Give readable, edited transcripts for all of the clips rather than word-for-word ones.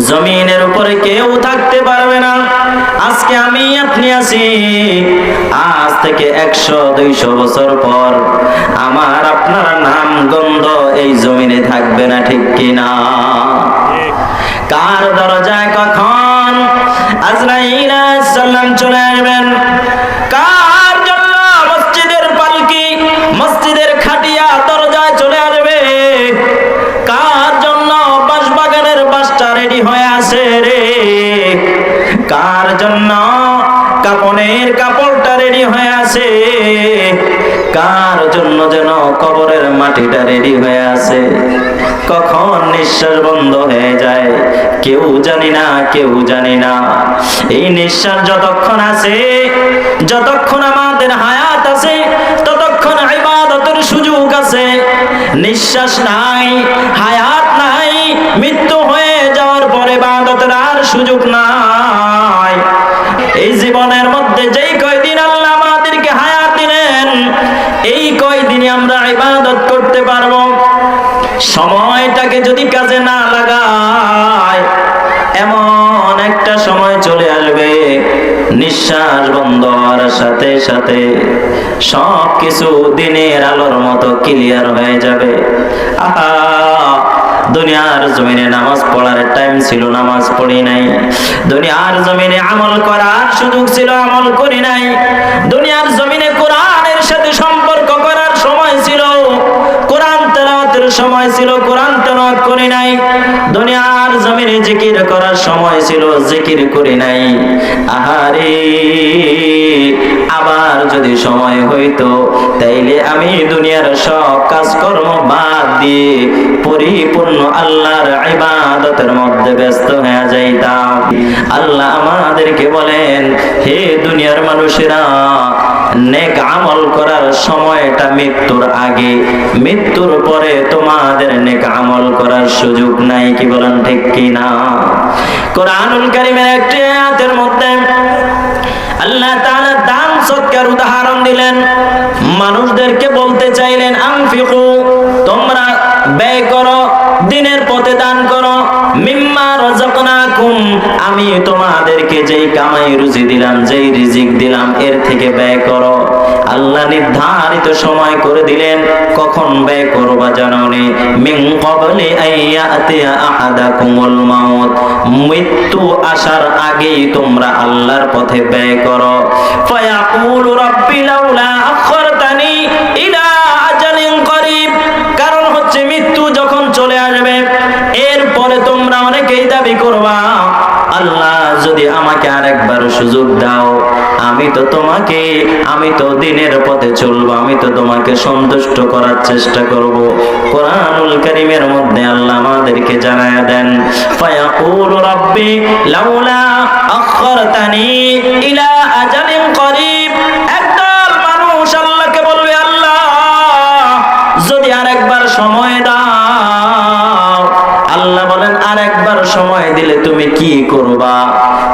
জমিনের উপরে কেউ থাকতে পারবে না। আজকে আমি আপনি আছি, আজ থেকে 100-200 বছর পর আমার আপনার নাম গন্ধ এই জমিনে থাকবে না, ঠিক কিনা? কার দরজায় কখন আজরাইল আলাইহিস সালাম চলে আসবেন? কার জন্য মসজিদের পালকি, মসজিদের খাটিয়া দরজায় চলে আসবে? কার জন্য বাঁশবাগানের বাঁশটা রেডি হয়ে আছে রে? কার জন্য কাপনের কাপড়টা রেডি হয়ে আছে? কার জন্য যেন কবরের মাটিটা রেডি হয়ে আছে? কখন নিঃশ্বাস বন্ধ হয়ে যায় কেউ জানি না, কেউ জানি না। এই নিঃশ্বাস যতক্ষণ আছে, যতক্ষণ আমাদের হায়াত আছে, ততক্ষণ ইবাদতের সুযোগ আছে। নিঃশ্বাস নাই, হায়াত নাই, মৃত্যু হয়ে যাওয়ার পরে ইবাদতের আর সুযোগ নাই। এই জীবনের মধ্যে যেই কয়দিন আল্লাহ আমাদেরকে হায়াত দিলেন, এই কয়দিনে আমরা ইবাদত করতে পারবো। সময়টাকে যদি কাজে না লাগাই, এমন একটা সময় চলে আসবে নিঃশ্বাস বন্ধ হওয়ার সাথে সাথে সবকিছু দিনের আলোর মতো ক্লিয়ার হয়ে যাবে। আহা, দুনিয়ার জমিনে নামাজ পড়ার টাইম ছিল, নামাজ পড়ি নাই। দুনিয়ার জমিনে আমল করার সুযোগ ছিল, আমল করি নাই। দুনিয়ার জমিনে কোরআনের সাথে সম্পর্ক করার সময় ছিল, কোরআন তেলাওয়াতের সময় ছিল, কোরআন তেলাওয়াত করি নাই। দুনিয়ার জমিনে জিকির করার সময় ছিল, জিকির করি নাই। আহারে, আবার যদি সময় হইতো তাইলে আমি দুনিয়ার সব কাজকর্ম বাদ দিয়ে পরিপূর্ণ আল্লাহর ইবাদতের মধ্যে ব্যস্ত হয়ে যাইতাম। আল্লাহ আমাদেরকে বলেন, হে দুনিয়ার মানুষেরা, নেক আমল করার সময়টা মৃত্যুর আগে, মৃত্যুর পরে তোমাদের নেক আমল করার সুযোগ নাই। কি বলেন, ঠিক কি না? কোরআনুল কারীমের একটি আয়াতের মধ্যে আল্লাহ তাআলা দান সদকার উদাহরণ দিলেন। মানুষদেরকে বলতে চাইলেন, আনফিকু, তোমরা ব্যয় করো, দিনের পথে দান করো, মিম্মা রাযাকনাকুম, আমি তোমাদেরকে যেই কামাই রুজি দিলাম, যেই রিজিক দিলাম, এর থেকে ব্যয় করো। আল্লাহ নির্ধারিত সময় করে দিলেন, কখন ব্যয় করবা জানোনি? মিন ক্বাবলি আইয়াতিয়া আহাদাকুমুল মাউত, মৃত্যু আসার আগেই তোমরা আল্লাহর পথে ব্যয় করো। ফায়াকুলু রাব্বি লাউলা আখখারতানি ইলা আজালিন করিব, কারণ হচ্ছে মৃত্যু যখন চলে আসবে এরপরে তোমরা অনেকেই দাবি করবা, আল্লাহ যদি আমাকে আরেকবার সুযোগ দাও, আমি তো দিনের পথে চলবো, আমি তো তোমাকে সন্তুষ্ট করার চেষ্টা করব। কোরআনুল কারীমের মধ্যে আল্লাহ আমাদেরকে জানায়া দেন, ফায়াকুলু রাব্বি লাউলা আখখারতানি ইলা আজালিন করিব। একদল মানুষ আল্লাহকে বলবে, আল্লাহ যদি আরেকবার সময় দাও। আল্লাহ বলেন, আরেকবার সময় দিলে তুমি কি করবা?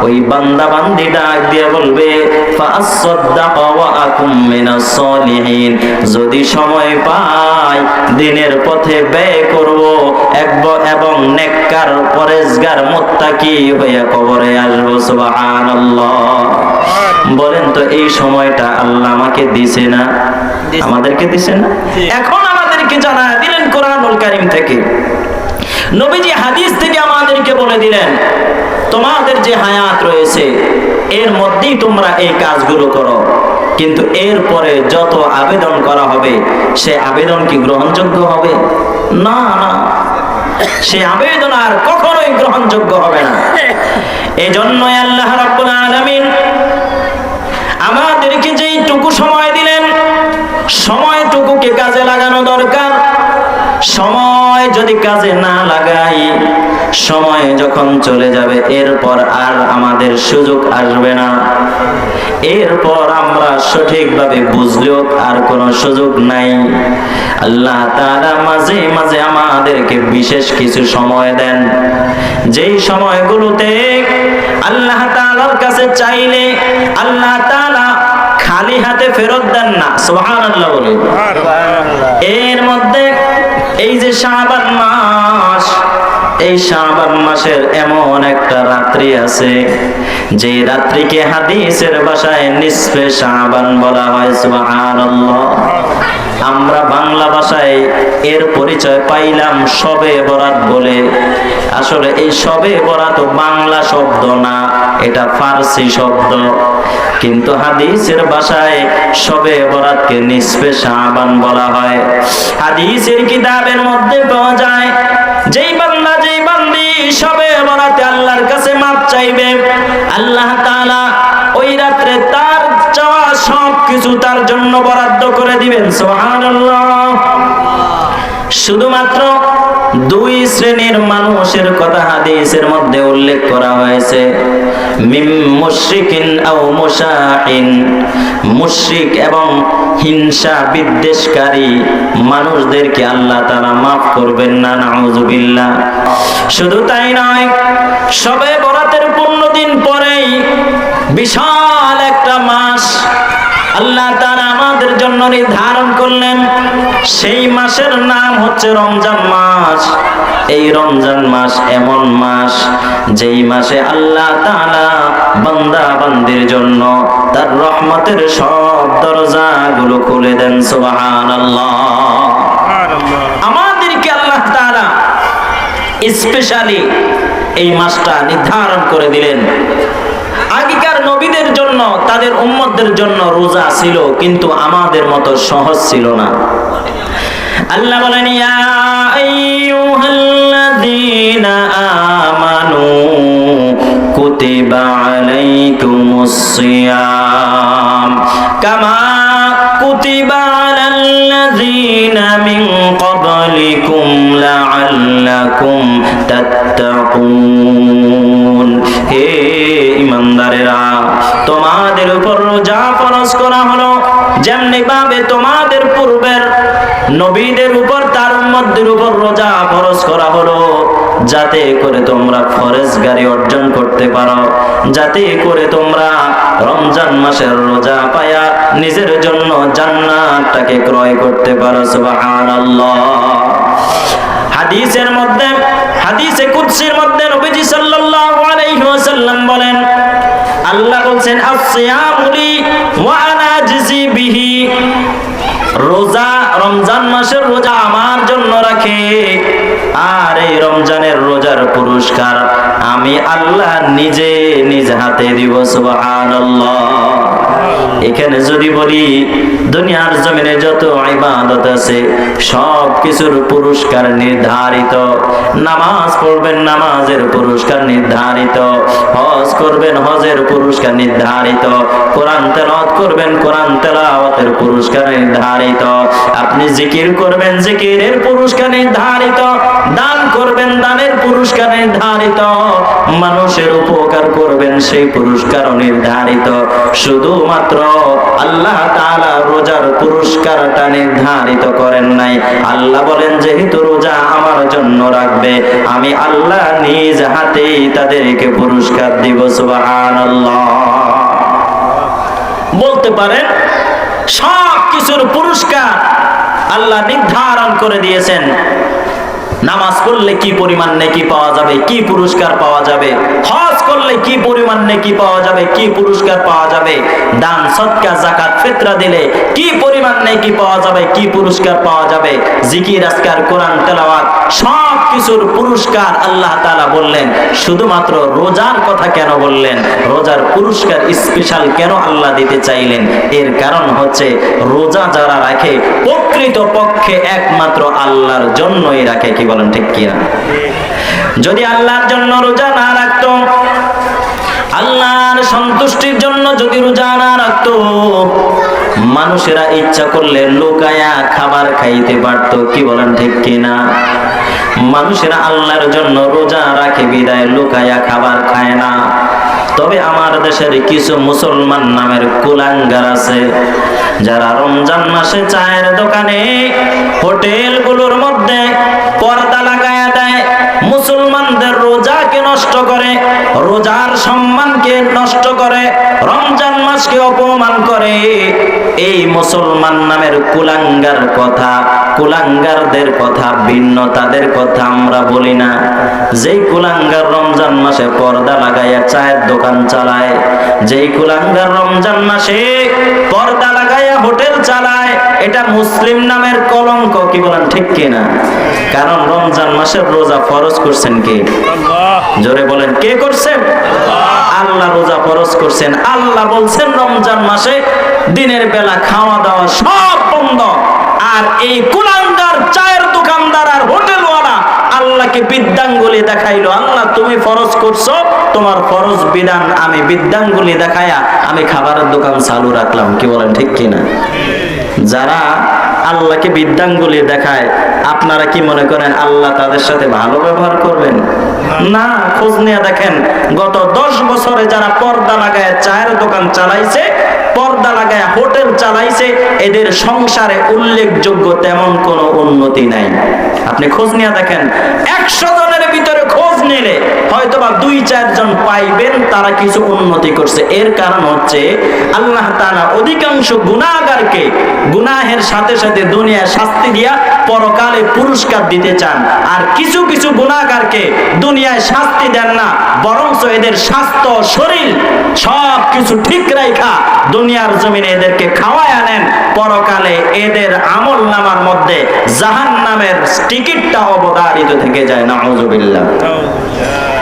ওই বান্দা বান্দি ডাক দিয়ে বলবে, ফাআসসাদদাকা ওয়া আকুম মিনাস সলিহিন, যদি সময় পাই দিনের পথে ব্যয় করব এবং নেককার পরেজগার মুত্তাকি হয়ে কবরে আসবো। সুবহানাল্লাহ। বলেন তো, এই সময়টা আল্লাহ আমাকে দিছে না? আমাদেরকে দিছে না? এখন আমাদেরকে জানায় দিলেন কোরআনুল কারীম থেকে, নবীজি হাদিস থেকে আমাদেরকে বলে দিলেন, তোমাদের যে হায়াত রয়েছে এর মধ্যেই তোমরা এই কাজগুলো করো, কিন্তু এরপরে যত আবেদন করা হবে সে আবেদন কি গ্রহণযোগ্য হবে? না, না, সে আবেদন আর কখনোই গ্রহণযোগ্য হবে না। এজন্যই আল্লাহ রাব্বুল আলামিন আমাদেরকে যেইটুকু সময় দিলেন, সময়টুকুকে কাজে লাগানো দরকার। সময় যদি কাজে না লাগাই, সময় যখন চলে যাবে এরপর আর আমাদের সুযোগ আসবে না। এরপর আমরা সঠিকভাবে বুঝলেও আর কোনো সুযোগ নাই। আল্লাহ তাআলা মাঝে মাঝে আমাদেরকে বিশেষ কিছু সময় দেন, যেই সময়গুলোতে আল্লাহ তাআলার কাছে চাইলে আল্লাহ তাআলা খালি হাতে ফেরত দেন না। সুবহানাল্লাহ বলে। এর মধ্যে এই যে শাবান মাস, এই শাবান মাসের এমন একটা রাত্রি আছে যে রাত্রিকে হাদিসের ভাষায় নিসফে শাবান বলা হয়। সুবহানাল্লাহ। আমরা বাংলা ভাষায় এর পরিচয় পাইলাম শবে বরাত বলে। আসলে এই শবে বরাত বাংলা শব্দ না, এটা ফার্সি শব্দ, কিন্তু হাদিসের ভাষায় শবে বরাতকে নিসফে শাবান বলা হয়। হাদিসের কিতাবের মধ্যে পাওয়া যায় যেই বান্দা যেই বান্দি শবে বরাতে আল্লাহর কাছে মাপ চাইবে, আল্লাহ তাআলা ওই রাত্রে তার চাওয়া সব কিছু তার জন্য বরাদ্দ করে দিবেন। সুবহানাল্লাহ। শুধুমাত্র দুই শ্রেণীর মানুষের কথা হাদিসের মধ্যে উল্লেখ করা হয়েছে, মিম মুশরিকিন আও মুশাহিন, মুশরিক এবং হিংসা বিদ্বেষকারী মানুষদেরকে আল্লাহ তাআলা মাফ করবেন না, নাউযুবিল্লাহ। শুধু তাই নয়, শবে বরাতের 15 দিন পরেই বিশাল একটা মাস আল্লাহ তাআলা আমাদের জন্য নির্ধারণ করলেন। সেই মাসের নাম হচ্ছে রমজান মাস। এই রমজান মাস এমন মাস যেই মাসে আল্লাহ তাআলা বান্দা বান্দির জন্য তার রহমতের সব দরজাগুলো খুলে দেন। সুবহানাল্লাহ। আমাদেরকে আল্লাহ তাআলা স্পেশালি এই মাসটা নির্ধারণ করে দিলেন। আগেকার নবীদের জন্য, তাদের উম্মতদের জন্য রোজা ছিল, কিন্তু আমাদের মতো সহজ ছিল না। আল্লাহ বলেন, ইয়া আইয়ুহাল্লাযীনা আমানু কুতিবা আলাইকুমুস সিয়াম কামা কুতিবা আলাল্লাযীনা মিন ক্বাবলিকুম লাআল্লাকুম তাত্তাকুন। হে ইমানদারেরা, তোমাদের উপর রোজা ফরজ করা হলো যেমনি ভাবে তোমাদের পূর্বের নবীদের উপর, তার উম্মতদের উপর রোজা ফরজ করা হলো, যাতে করে তোমরা ফরজগারি অর্জন করতে পারো, যাতে করে তোমরা রমজান মাসের রোজা পায়া নিজের জন্য জান্নাতটাকে ক্রয় করতে পারো। সুবহানাল্লাহ। হাদিসের মধ্যে, হাদিসে কুদসির মধ্যে নবীজি সাল্লাল্লাহু আলাইহি ওয়াসাল্লাম বলেন, আল্লাহ বলেন, আস-সিয়ামু লি ওয়া আনা আজজি বিহি। রোজা, রমজান মাসের রোজা আমার জন্য রাখে, আর এই রমজানের রোজার পুরস্কার আমি আল্লাহ নিজে নিজ হাতে দিব। সুবহানাল্লাহ। এখানে যদি বলি দুনিয়ার জমিনে যত ইবাদত আছে সব কিছুর পুরস্কার নির্ধারিত। নামাজ পড়বেন, নামাজের পুরস্কার নির্ধারিত। হজ করবেন, হজের পুরস্কার নির্ধারিত। কোরআন তেলাওয়াত করবেন, কোরআন তেলাওয়াতের পুরস্কার নির্ধারিত। আপনি জিকির করবেন, জিকিরের পুরস্কার নির্ধারিত। দান করবেন, দানের পুরস্কার নির্ধারিত। মানুষের উপকার করবেন, সেই পুরস্কারও নির্ধারিত। শুধুমাত্র আল্লাহ তাআলা রোজার পুরস্কারটা নির্ধারিত করেন নাই। আল্লাহ বলেন, যেহেতু রোজা আমার জন্য রাখবে, আমি আল্লাহ নিজ হাতেই তাদেরকে পুরস্কার দিব। সুবহানাল্লাহ। বলতে পারেন সব কিছুর পুরস্কার আল্লাহ নির্ধারণ করে দিয়েছেন। নামাজ পড়লে কি পরিমাণ নেকি পাওয়া যাবে, কি পুরস্কার পাওয়া যাবে, হজ করলে কি পরিমাণ নেকি পাওয়া যাবে, কি পুরস্কার পাওয়া যাবে, দান সদকা যাকাত ফিতরা দিলে কি পরিমাণ নেকি পাওয়া যাবে, কি পুরস্কার পাওয়া যাবে, জিকির আজকার কোরআন তেলাওয়াত সব কিছুর পুরস্কার আল্লাহ তাআলা বললেন। শুধুমাত্র রোজার কথা কেন বললেন, রোজার পুরস্কার স্পেশাল কেন আল্লাহ দিতে চাইলেন? এর কারণ হচ্ছে রোজা যারা রাখে প্রকৃত পক্ষে একমাত্র আল্লাহর জন্যই রাখে। কি বলেন, ঠিক কিনা? যদি আল্লাহর জন্য রোজা না রাখতো, আল্লাহর সন্তুষ্টির জন্য যদি রোজা না রাখতো, মানুষেরা ইচ্ছা করলে লুকায়া খাবার খাইতে পারতো। কি বলেন, ঠিক কিনা? মানুষেরা আল্লাহর জন্য রোজা রাখে বিদায় লুকায়া খাবার খায় না। তবে আমার দেশের কিছু মুসলমান নামের কুলাঙ্গার আছে যারা রমজান মাসে চায়ের দোকানে, হোটেলগুলোর মধ্যে পর্দা লাগায়া দেয়, মুসলমানদের রোজাকে নষ্ট নষ্ট করে, রোজার সম্মানকে নষ্ট করে, রমজান মাসকে অপমান করে, এই মুসলমান নামের কুলাঙ্গার কথা, কুলাঙ্গারদের কথা ভিন্ন, তাদের কথা আমরা বলি না। যেই কুলাঙ্গার রমজান মাসে পর্দা লাগাইয়া চায়ের দোকান চালায়, যেই কুলাঙ্গার রমজান মাসে পর্দা লাগাইয়া হোটেল চালায়, এটা মুসলিম নামের কলঙ্ক। কি বলেন ঠিক কিনা? কারণ রমজান মাসের রোজা ফরজ করছেন কে? জোরে বলেন, কে করছেন? আল্লাহ রোজা ফরজ করছেন। আল্লাহ বলছেন রমজান মাসে দিনের বেলা খাওয়া দাওয়া সব বন্ধ। আর এই কুলাঙ্গার চায়ের দোকানদার আর হোটেলওয়ালা আল্লাহকে বিদ্যাঙ্গুলি দেখাইলো। আল্লাহ তুমি ফরজ করছো, তোমার ফরজ বিধান আমি বিদ্যাঙ্গুলি দেখায়া আমি খাবারের দোকান চালু রাখলাম। কি বলেন ঠিক কিনা? যারা আল্লাহকে বিদ্যাঙ্গুলি দেখায়, আপনারা কি মনে করেন আল্লাহ তাদের সাথে ভালো ব্যবহার করবেন? না। খোঁজ নিয়ে দেখেন, গত 10 বছরে যারা পর্দা লাগায় চায়ের দোকান চালাইছে, পর্দা লাগায় হোটেল চালাইছে, এদের সংসারে উল্লেখযোগ্য তেমন কোনো উন্নতি নাই। আপনি খোঁজ নিয়ে দেখেন, 100 জনের ভিতরে খোঁজ নিলে হয়তোবা 2-4 জন পাইবেন তারা কিছু উন্নতি করছে। এর কারণ হচ্ছে আল্লাহ তাআলা অধিকাংশ গুনাহগারকে গুনাহের সাথে সাথে দুনিয়ায় শাস্তি দিয়া পরকালে পুরস্কার দিতে চান। আর কিছু কিছু গুনাহগারকে দুনিয়ায় শাস্তি দেন না, বরঞ্চ এদের স্বাস্থ্য শরীর সব কিছু ঠিক রাখা দুনিয়ার জমিনে এদেরকে খাওয়ায় আনেন। পরকালে এদের আমল নামার মধ্যে জাহান্নামের টিকিটটা অবধারিত থেকে যায়। নাউযুবিল্লাহ।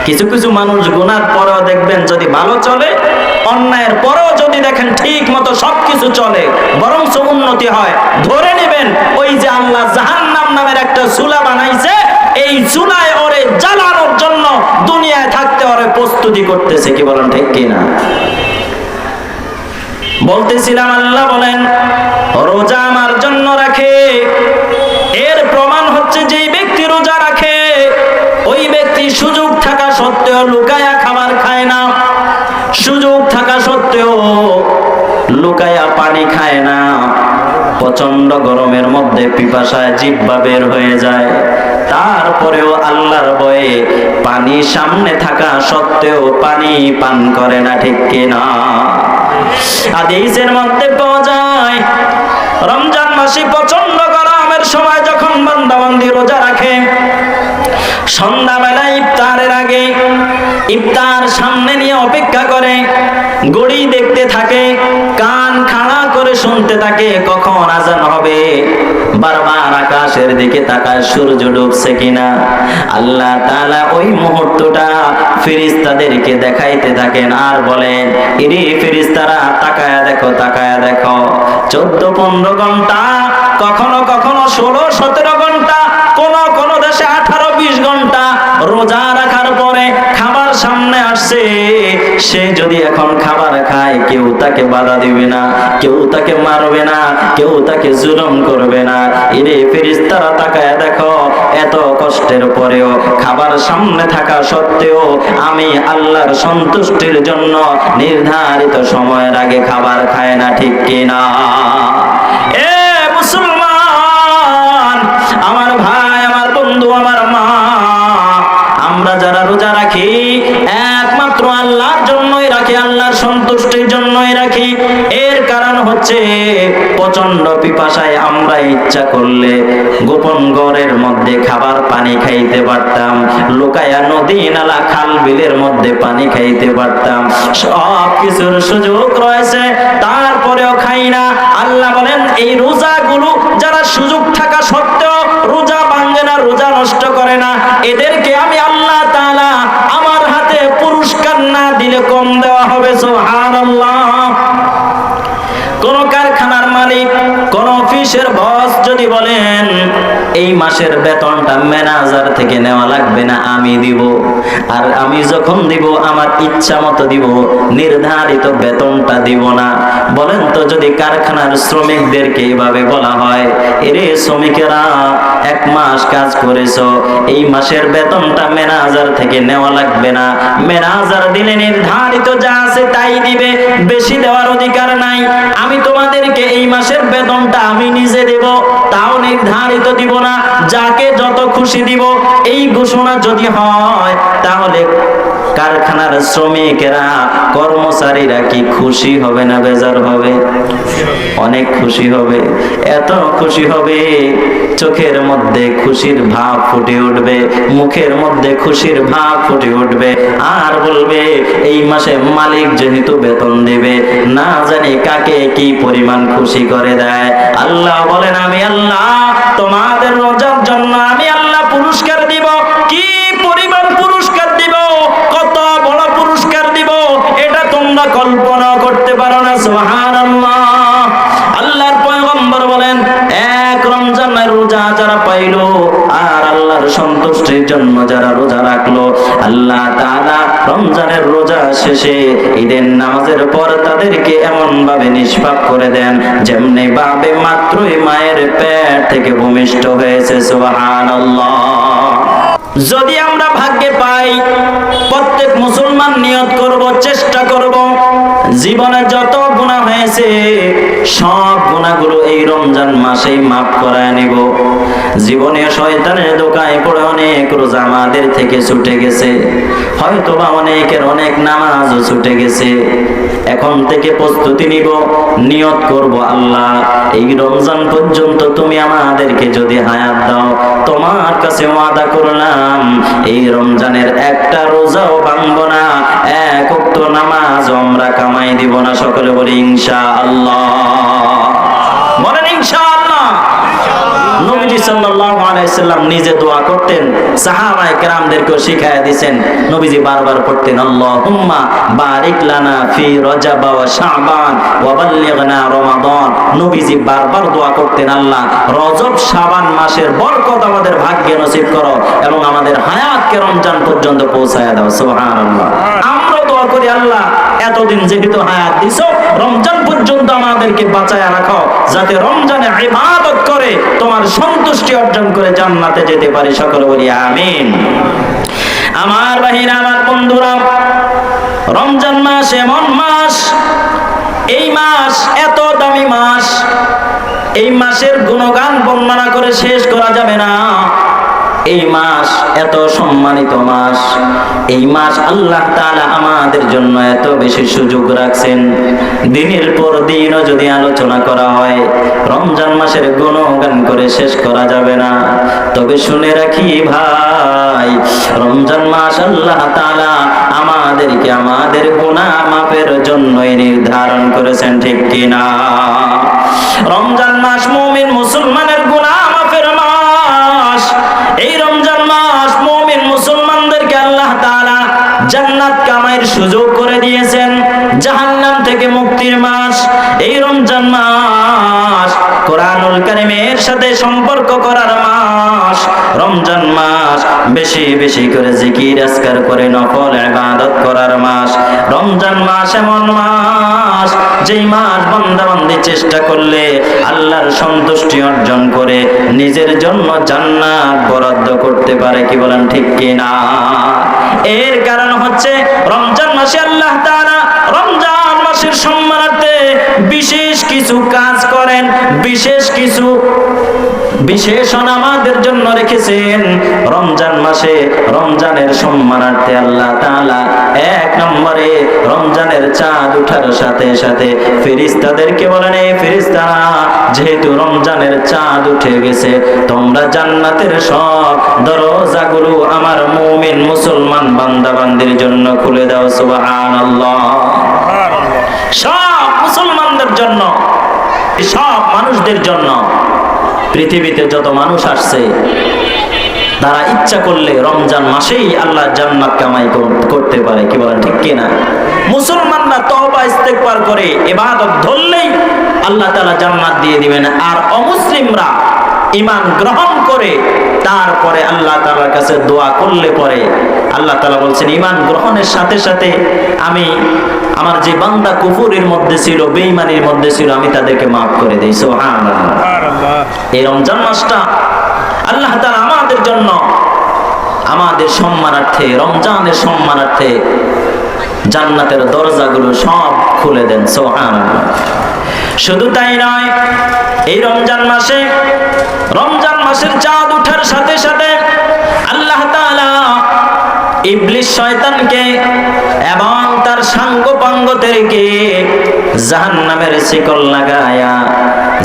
কিছু কিছু মানুষ গুনার পরেও দেখবেন যদি ভালো চলে, অন্যায়ের পরেও যদি দেখেন ঠিক মতো সবকিছু চলে, বরঞ্চ উন্নতি হয়, ধরে নেবেন ওই যে আল্লাহ জাহান্নাম নামের একটা চুলা বানাইছে, এই চুলায় ওরে জ্বালানোর জন্য দুনিয়ায় থাকতে ওরে প্রস্তুতি করতেছে। কি বলেন ঠিক কিনা? বলতেছিলাম, আল্লাহ বলেন রোজা আমার জন্য রাখে। এর প্রমাণ হচ্ছে যেই ব্যক্তি রোজা রাখে ওই ব্যক্তি সুযোগ থাকা সত্ত্বেও লুকায়া খাবার খায় না, সুযোগ থাকা সত্ত্বেও লুকায়া পানি খায় না। প্রচন্ড গরমের মধ্যে পিপাসায় জিহ্বা বের হয়ে যায়, তারপরেও আল্লাহর ভয়ে পানি সামনে থাকা সত্ত্বেও পানি পান করে না। ঠিক কিনা? হাদিসের মধ্যে পাওয়া যায় রমজান মাসে প্রচন্ড গরমের সময় যখন বান্দাবান্দি রোজা রাখে, সন্ধ্যাবেলা ইফতারের আগে ইফতার সামনে নিয়ে অপেক্ষা করে, ঘড়ি দেখতে থাকে, কান খাড়া করে শুনতে থাকে কখন আজান হবে। বারবার আকাশের দিকে তাকায় সূর্য ডুবছে কিনা। আল্লাহ তাআলা ওই মুহূর্তটা ফেরেশতাদেরকে দেখাইতে থাকেন আর বলেন, এরে ফেরেশতারা তাকায়া দেখো, তাকায়া দেখো। 14-15 ঘন্টা, কখনো কখনো 16-17 ঘন্টা, কোন দেশে 18-20 ঘন্টা রোজা রাখার পরে খাবার সামনে আসছে। সে যদি এখন খাবার খায়, কেউ তাকে বাধা দিবে না, কেউ তাকে মারবে না, কেউ তাকে জুলুম করবে না। এরে ফেরেশতারা তাকায়া দেখো, এত কষ্টের পরেও খাবার সামনে থাকা সত্ত্বেও আমি আল্লাহর সন্তুষ্টির জন্য নির্ধারিত সময়ের আগে খাবার খায় না। ঠিক কিনা? এ মুসলমান, আমার ভাই, আমার বন্ধু, আমার মা, আমরা যারা রোজা রাখি একমাত্র আল্লাহর জন্যই রাখি, আল্লাহর সন্তুষ্টির জন্যই রাখি। এর কারণ হচ্ছে প্রচন্ড পিপাসায় আমরা ইচ্ছা করলে গোপন ঘরের মধ্যে খাবার পানি খাইতে পারতাম, লুকায়া নদী নালা খাল বিলের মধ্যে পানি খাইতে পারতাম, সব কিছুর সুযোগ রয়েছে, তারপরেও খাই না। আল্লাহ বলেন এই রোজাগুলো যারা সুযোগ থাকা সত্ত্বেও রোজা ভাঙে না, রোজা নষ্ট করে না, এদেরকে আমি আল্লাহ তাআলা আমার হাতে পুরস্কার না দিলে কম দেওয়া হবে। সুবহানাল্লাহ। কোন কারখানার মালিক, কোন অফিসের বস যদি বলেন এই মাসের বেতনটা ম্যানেজার থেকে নেওয়া লাগবে না, আমি দিব, আর আমি যখন দিব আমার ইচ্ছা মতো দিব, নির্ধারিত বেতনটা দিব না। বলেন তো যদি কারখানার শ্রমিকদেরকে এইভাবে বলা হয়, এরে শ্রমিকেরা 1 মাস কাজ করেছো, এই মাসের বেতনটা ম্যানেজার থেকে নেওয়া লাগবে না, ম্যানেজার দিলে নির্ধারিত যা আছে তাই দিবে, বেশি দেওয়ার অধিকার নাই, আমি তোমাদেরকে এই মাসের বেতন বেতনটা আমি নিজে দেব তাও নির্ধারিত দিব না, যাকে যত খুশি দিব। এই ঘোষণা যদি হয় তাহলে কারখানার শ্রমিকেরা, কর্মচারীরা কি খুশি হবে না বেজার হবে? অনেক খুশি হবে। এত খুশি হবে, চোখের মধ্যে খুশির ভাব ফুটে উঠবে, মুখের মধ্যে খুশির ভাব ফুটে উঠবে, আর বলবে এই মাসে মালিক যেহেতু বেতন দেবে, না জানি কাকে কি পরিমাণ খুশি করে দেয়। আল্লাহ বলেন, আমি আল্লাহ তোমাদের রোজার জন্য আমি আল্লাহ পুরস্কার দিব। কি পরিমাণ পুরস্কার দিব, কত বড় পুরস্কার দিব, এটা তোমরা কল্পনা করতে পারো না। সুবহানাল্লাহ। আল্লাহর পয়গম্বর বলেন, এক রমজানের রোজা যারা পাইলো আর আল্লাহর সন্তুষ্টির জন্য যারা রোজা রাখলো, আল্লাহ তাআলা রমজানের রোজা শেষে ঈদের নামাজের পর তাদেরকে এমন ভাবে নিষ্পাপ করে দেন যেমনি ভাবে মাত্রই মায়ের পেট থেকে ভূমিষ্ঠ হয়েছে। সুবহানাল্লাহ। যদি আমরা ভাগ্যে পাই, প্রত্যেক মুসলমান নিয়ত করব, চেষ্টা করব জীবনে যত গুনাহ হয়েছে সব গুনাহগুলো এই রমজান মাসেই মাফ করায় নিব। জীবনে শয়তানের ধোঁকায় পড়ে অনেক রোজা আমাদের থেকে ছুটে গেছে, হয়তোবা অনেকের অনেক নামাজও ছুটে গেছে। এখন থেকে প্রস্তুতি নিব, নিয়ত করব, আল্লাহ এই রমজান পর্যন্ত তুমি আমাদেরকে যদি হায়াত দাও, তোমার কাছে ওয়াদা করলাম এই রমজানের একটা রোজাও ভাঙবো না, এক ওয়াক্ত নামাজ আমরা কামাই দিব না। সকলে বলি ইনশাআল্লাহ। বলেন ইনশাআল্লাহ। নবীজি সাল্লাল্লাহু আলাইহি সাল্লাম নিজে দোয়া করতেন, সাহাবায়ে কেরামদেরকে শিখায়া দিয়েছেন। নবীজি বারবার পড়তেন, আল্লাহুম্মা বারিক লানা ফি রজব ওয়া শাবান ওয়া বাল্লিগনা রমাদান। নবীজি বারবার দোয়া করতেন, আল্লাহ রজব শাবান মাসের বরকত আমাদের ভাগ্যে নসিব করো এবং আমাদের হায়াতকে রমজান পর্যন্ত পৌঁছায়া দাও। সুবহানাল্লাহ। আমরা দোয়া করি, আল্লাহ এতদিন যেহেতু হায়াত দিছো, রমজান পর্যন্ত আমাদেরকে বাঁচায়া রাখো, যাতে রমজানে ইবাদত করে তোমার সন্তুষ্টি অর্জন করে জান্নাতে যেতে পারি। সকলে বলি আমিন। আমার ভাইরা, আমার বন্ধুরা, রমজান মাস এমন মাস, এই মাস এত দামি মাস, এই মাসের গুণগান বর্ণনা করে শেষ করা যাবে না। এই মাস এত সম্মানিত মাস, এই মাস আল্লাহ তাআলা আমাদের জন্য এত বেশি সুযোগ রাখছেন। দিনের পর দিনও যদি আলোচনা করা হয়, রমজান মাসের গুণগান করে শেষ করা যাবে না। তবে শুনে রাখি ভাই, রমজান মাস আল্লাহ তাআলা আমাদেরকে আমাদের গুনাহ মাফের জন্যই নির্ধারণ করেছেন, ঠিক কিনা? রমজান মাস মুমিন মুসলমানের গুনাহ মাফের মাস। এই রমজান মাস মুমিন মুসলমানদেরকে আল্লাহ তাআলা জান্নাত কামাইয়ের সুযোগ করে দিয়েছেন, জাহান্নাম থেকে মুক্তির মাস। এই রমজান মাস কোরআনুল কারীমের সাথে সম্পর্ক করার মাস। রমজান মাস বেশি বেশি করে জিকির আজকার করে নফল ইবাদত করার মাস। রমজান মাস এমন মাস, যেই মাস বান্দাবান্দি চেষ্টা করলে আল্লাহর সন্তুষ্টি অর্জন করে নিজের জন্য জান্নাত বরাদ্দ করতে পারে। কি বলেন, ঠিক কিনা? এর কারণ হচ্ছে রমজান মাসে আল্লাহ তাআলা রমজান মাসের সম্মানার্থে বিশেষ কিছু কাজ করেন, বিশেষ কিছু বিশেষণ আমাদের জন্য রেখেছেন। রমজান মাসে রমজানের সম্মানার্থে আল্লাহ তাআলা এক নম্বরে রমজানের চাঁদ ওঠার সাথে সাথে ফেরেশতাদেরকে বলেন, এই ফেরেশতারা, যেহেতু রমজানের চাঁদ উঠে গেছে, তোমরা জান্নাতের সব দরজাগুলো আমার মুমিন মুসলমান বান্দা বান্দির জন্য খুলে দাও। সুবহানাল্লাহ। সব মুসলমানদের জন্য, সব মানুষদের জন্য। পৃথিবীতে যত মানুষ আসছে, তারা ইচ্ছা করলে রমজান মাসেই আল্লাহ জান্নাত কামাই করতে পারে। কি বলেন, ঠিক কিনা? মুসলমানরা তওবা ইস্তেগফার করে ইবাদত ধরলেই আল্লাহ তাআলা জান্নাত দিয়ে দিবেন। আর অমুসলিমরা ঈমান গ্রহণ করে তারপরে আল্লাহ তাআলার কাছে দোয়া করলে পরে আল্লাহ তাআলা বলছেন, ঈমান গ্রহণের সাথে সাথে আমি আমার যে বান্দা কুফরের মধ্যে ছিল, বেঈমানির মধ্যে ছিল, আমি তাদেরকে মাফ করে দেই। সুবহানাল্লাহ। এই রমজান মাসটা আল্লাহ তাআলা আমাদের জন্য, আমাদের সম্মানার্থে, রমজানের সম্মানার্থে জান্নাতের দরজাগুলো সব খুলে দেন। সুবহানাল্লাহ। শুধু তাই নয়, এই রমজান মাসের চাঁদ ওঠার সাথে সাথে আল্লাহ তাআলা ইবলিস শয়তানকে এবং তার সাঙ্গপাঙ্গদেরকে জাহান্নামের শিকল লাগায়া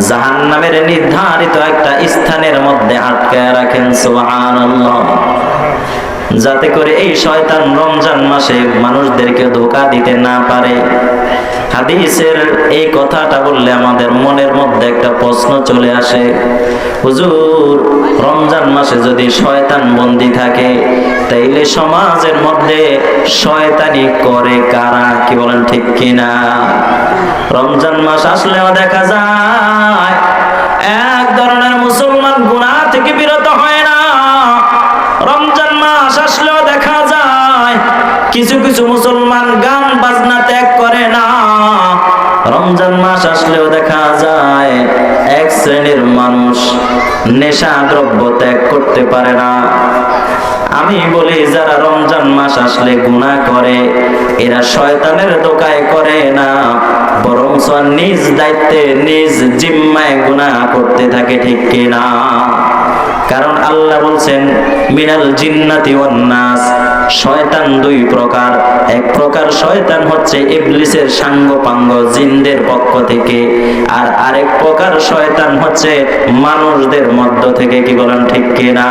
জাহান্নামের নির্ধারিত একটা স্থানের মধ্যে আটকায় রাখেন। সুবহানাল্লাহ। যাতে করে এই শয়তান রমজান মাসে মানুষদেরকে ধোঁকা দিতে না পারে। হাদিসের এই কথাটা বললে আমাদের মনের মধ্যে একটা প্রশ্ন চলে আসে, হুজুর রমজান মাসে যদি শয়তান বন্দী থাকে তাইলে সমাজের মধ্যে শয়তানি করে কারা? কি বলেন ঠিক কিনা? রমজান মাস আসলেও দেখা যায় এক ধরনের মুসলমান গুনাহ থেকে বিরত হয় না। রমজান মাস আসলেও দেখা যায় কিছু কিছু মুসলমান গান বাজনা ত্যাগ করে না। রমজান মাস আসলেও দেখা যায় এক শ্রেণীর মানুষ নেশা দ্রব্য ত্যাগ করতে পারে না। আমি বলি যারা রমজান মাস আসলে গুনাহ করে এরা শয়তানের ধোঁকায় করে না, বরং নিজ দায়িত্বে নিজ জিম্মায় গুনাহ করতে থাকে। ঠিক কিনা? কারণ আল্লাহ বলছেন মিনাল জিন্নাতি ওয়ান নাস, শয়তান দুই প্রকার। এক প্রকার শয়তান হচ্ছে ইবলিসের সাঙ্গপাঙ্গ জিনদের পক্ষ থেকে, আর আরেক প্রকার শয়তান হচ্ছে মানুষদের মধ্য থেকে। কি বলেন ঠিক কিনা?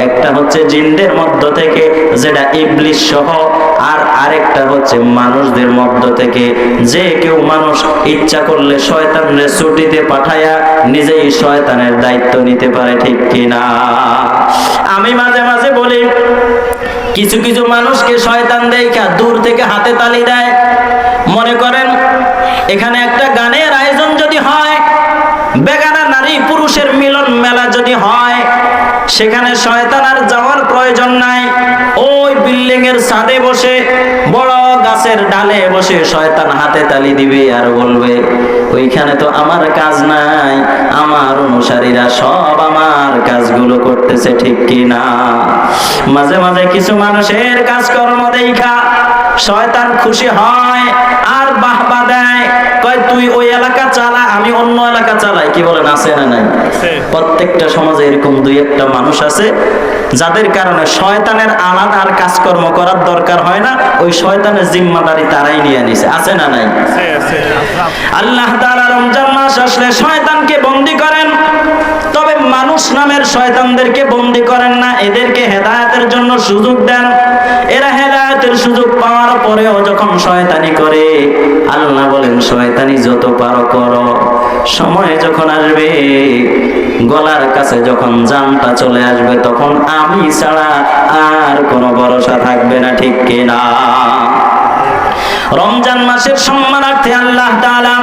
একটা হচ্ছে জিনদের মধ্য থেকে যেটা ইবলিস সহ, আর আরেকটা হচ্ছে মানুষদের মধ্য থেকে। যে কেউ মানুষ ইচ্ছা করলে শয়তানরে ছুটিতে পাঠায়া নিজেই শয়তানের দায়িত্ব নিতে পারে। ঠিক কিনা? আমি মাঝে মাঝে বলি কিছু কিছু মানুষকে শয়তান দেখা দূর থেকে হাতে তালি দেয়। মনে করেন এখানে একটা গানের আয়োজন যদি হয়, বেগানা নারী পুরুষের মিলন মেলা যদি হয়, সেখানে শয়তান আর যাওয়ার প্রয়োজন নাই। ওই বিল্ডিং এর ছাদে বসে বড় গাছের ডালে বসে শয়তান হাতে তালি দিবে আর বলবে ওইখানে তো আমার কাজ নাই, আমার অনুসারীরা সব আমার কাজগুলো করতেছে। ঠিক কিনা? মাঝে মাঝে কিছু মানুষের কাজকর্ম দেখা শয়তান খুশি হয় আর বাহবা দেয়, কয় তুই ওই এলাকা চালা, আমি অন্য এলাকা চালাই। কি বলেন? আছে না নাই? প্রত্যেকটা সমাজে এরকম দুই একটা মানুষ আছে যাদের কারণে শয়তানের আলাদা আর কাজকর্ম করার দরকার হয় না, ওই শয়তানের জিম্মাদারি তারাই নিয়ে নিছে। আছে না নাই? আল্লাহ তাআলা রমজান মাস আসলে শয়তানকে বন্দী করেন, তবে মানুষ নামের শয়তানদেরকে বন্দী করেন না, এদেরকে হেদায়েতের জন্য সুযোগ দেন। এরা হেদায়েতের সুযোগ পাওয়ার পরেও যখন শয়তানি করে, আল্লাহ বলেন শয়তানি যত পারো করো, সময় যখন আসবে গলার কাছে যখন জানটা চলে আসবে তখন আমি ছাড়া আর কোনো ভরসা থাকবে না। ঠিক কিনা? রমজান মাসের সম্মানার্থে আল্লাহ তাআলা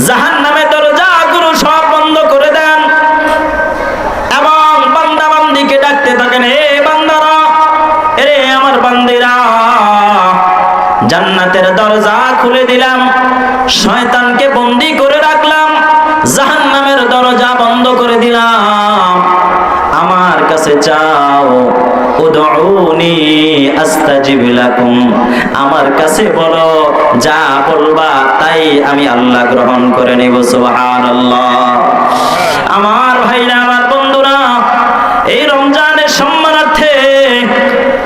জাহান্নামের দরজাগুলো সব বন্ধ করে দেন এবং বান্দা বান্দিকে ডাকতে থাকেন, হে বান্দারা, রে আমার বান্দিরা, জান্নাতের দরজা খুলে দিলাম, শয়তানকে বন্দী করে রাখলাম, জাহান্নামের দরজা বন্ধ করে দিলাম, আমার কাছে চাও, উদউনি আস্তাজিব লাকুম, আমার কাছে বলো, যা বলবা তাই আমি আল্লাহ গ্রহণ করে নেব। সুবহানাল্লাহ। আমার ভাইরা, আমার বন্ধুরা, এই রমজানের সম্মানার্থে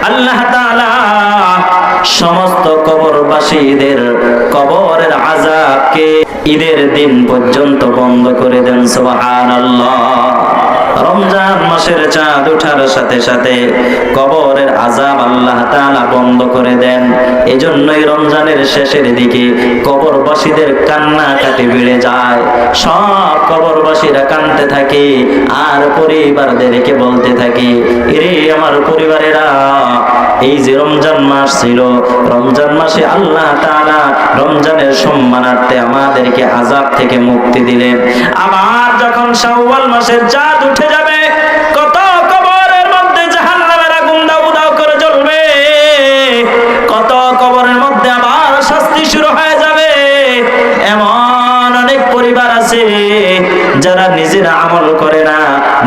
আল্লাহ তাআলা সমস্ত কবরবাসীদের কবরের আযাবকে ঈদের দিন পর্যন্ত বন্ধ করে দেন। সুবহানাল্লাহ। রমজান মাসের চাঁদ ওঠার সাথে সাথে কবরের আযাব আল্লাহ তাআলা বন্ধ করে দেন। এজন্যই রমজানের শেষের দিকে কবরবাসীদের কান্নাকাটি বেড়ে যায়, সব কবরবাসীরা কাঁদতে থাকে আর পরিবারদেরকে বলতে থাকে, এরে আমার পরিবারেরা, এই যে রমজান মাস ছিল, রমজান মাসে আল্লাহ তাআলা রমজানের সম্মানার্থে আমাদেরকে আযাব থেকে মুক্তি দিলেন। আবার যখন শাওয়াল মাসের চাঁদ উঠে যাবে, কত কবরের মধ্যে জাহান্নামের আগুন দাউ দাউ করে জ্বলবে, কত কবরের মধ্যে আবার শাস্তি শুরু হয়ে যাবে। এমন অনেক পরিবার আছে যারা নিজেরা আমল করে না,